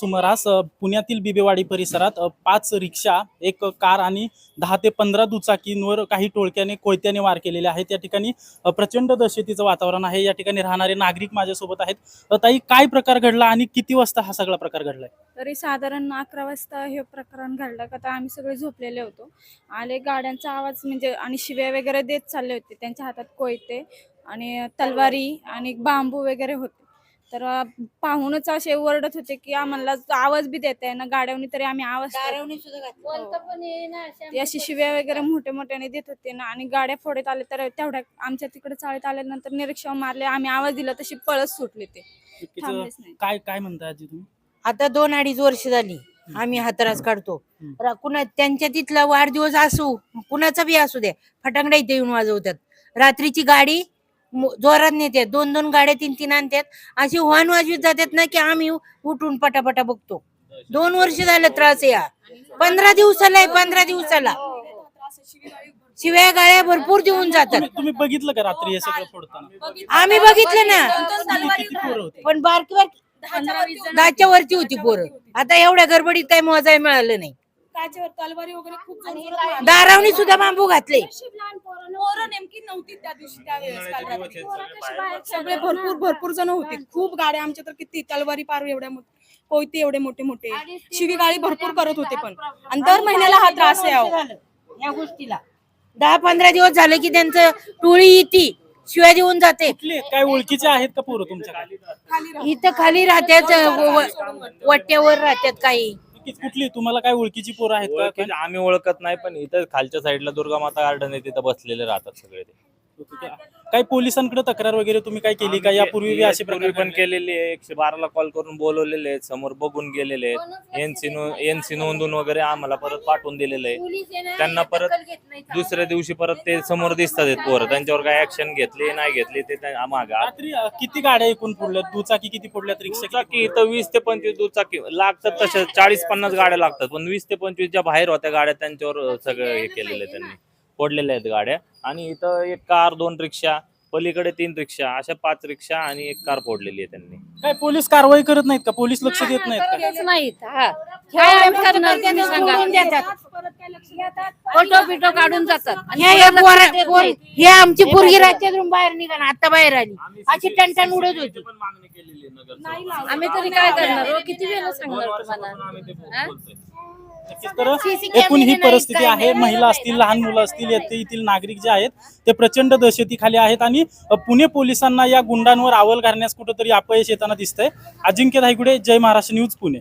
सुमारास पुण्यातील बिबेवाडी परिसरात 5 रिक्षा, एक कार आणि 10 ते 15 दुचाकींवर काही टोळक्याने कोयत्याने वार केलेले आहेत। या ठिकाणी प्रचंड दहशतीचं वातावरण आहे। या ठिकाणी राहणारे नागरिक माझ्यासोबत आहेत। ताई, काय प्रकार घडला आणि किती वाजता हा सगळा प्रकार घडलाय? तरी साधारण 11 वाजता हे प्रकरण घडलं का, तर आम्ही सगळे झोपलेले होतो। आले गाड्यांचा आवाज म्हणजे आणि शिव्या वगैरे देत चालले होते। त्यांच्या हातात कोयते आणि तलवारी आणि बांबू वगैरे होते। तर पाहूनच असे ओरडत होते की आम्हाला आवाज बी देता येईना गाड्यावनी, तरी आम्ही आवाज अशी शिव्या वगैरे मोठे मोठ्याने देत होते ना। आणि गाड्या फोडत आले तर तेवढ्या आमच्या तिकडे चाळत आल्यानंतर निरीक्षण मारले, आम्ही आवाज दिला तशी पळत सुटले ते, थांबलेच नाही। काय काय म्हणता आजी तुम्ही? आता 2-2.5 वर्ष झाली आम्ही हातरास काढतो। कुणा त्यांच्या तिथला वाढदिवस असू, कुणाचा बी असू द्या, फटांगडा इथे येऊन वाजवतात। रात्रीची गाडी जोरात नेतात, 2-2 गाड्या 3-3 आणतात, अशी हॉर्न वाजवीत जातात ना की आम्ही उठून पटापटा बघतो। 2 वर्ष झालं त्रास आहे। 15 दिवसाला आहे, 15 दिवसाला शिव्या गाळ्या भरपूर देऊन जातात। तुम्ही बघितलं का रात्री हे सगळं फोडताना? आम्ही बघितलं ना, किती पोरं होती? पण बारकी 10च्या वरती होती पोरं। आता एवढ्या गडबडीत काही मोजाय मिळालं नाही। काचेवर तलवारी वगैरे खूप दारावणी सुद्धा बांबू घातले। पोरं नेमकी नव्हती त्या दिवशी, त्यावेळेस काल रात्री सगळे भरपूर जण होते। खूप गाड्या आमच्या तर किती तलवारी पार एवढ्या कोयते एवढे मोठे मोठे, शिवीगाळी भरपूर करत होते। पण आणि दर महिन्याला हा त्रास आहे या गोष्टीला 10-15 दिवस झाले की त्यांचं टोळी येते, शिवाय देऊन जाते। कुठले काय ओळखीचे आहेत का पोरं तुमच्याकडे? इथं खाली राहतात, वट्ट्यावर राहतात काही। कुठली तुम्हाला काय ओळखीची पोरं आहेत का? आम्ही ओळखत नाही, पण इथं खालच्या साईडला दुर्गा माता गार्डन आहे, तिथं बसलेले राहतात सगळे ते। काही पोलिसांकडे तक्रार वगैरे तुम्ही काय केली का? यापूर्वी असे प्रकार पण केलेली आहे, 112ला कॉल करून बोलवलेले आहेत, समोर बघून गेलेले आहेत, एनसी नोंदून वगैरे आम्हाला परत पाठवून दिलेलं आहे। त्यांना परत दुसऱ्या दिवशी परत ते समोर दिसतात पोरं, त्यांच्यावर काय ऍक्शन घेतली नाही घेतली ते मागा। रात्री किती गाड्या एकूण फोडल्यात? दुचाकी किती फोडल्यात? रिक्षा की इथं 20 ते 25 दुचाकी लागतात, तसे 40-50 गाड्या लागतात, पण 20 ते 25 ज्या बाहेर होत्या गाड्या त्यांच्यावर सगळं हे केलेलं आहे, त्यांनी फोडलेल्या आहेत गाड्या। आणि इथं एक कार, 2 रिक्षा, पलीकडे 3 रिक्षा, अशा 5 रिक्षा आणि एक कार फोडलेली आहे त्यांनी। काय पोलीस कारवाई करत नाहीत का? पोलीस लक्ष देत नाहीत का? फोटो बिटो काढून जातात। हे आमची पोरगी राज्यातून बाहेर निघाला, आता बाहेर आली, अशी टणटण उडत होती। आम्ही तरी काय करणार? किती वेळा सांगणार तुम्हाला? तर एकूण ही परिस्थिती आहे। महिला असतील, लहान मुलं असतील, येथील नागरिक जे आहेत ते प्रचंड दहशतीखाली आहेत आणि पुणे पोलिसांना या गुंडांवर आवल घालण्यास कुठेतरी अपयश येताना दिसतंय। अजिंक्य धायगुडे, जय महाराष्ट्र न्यूज, पुणे।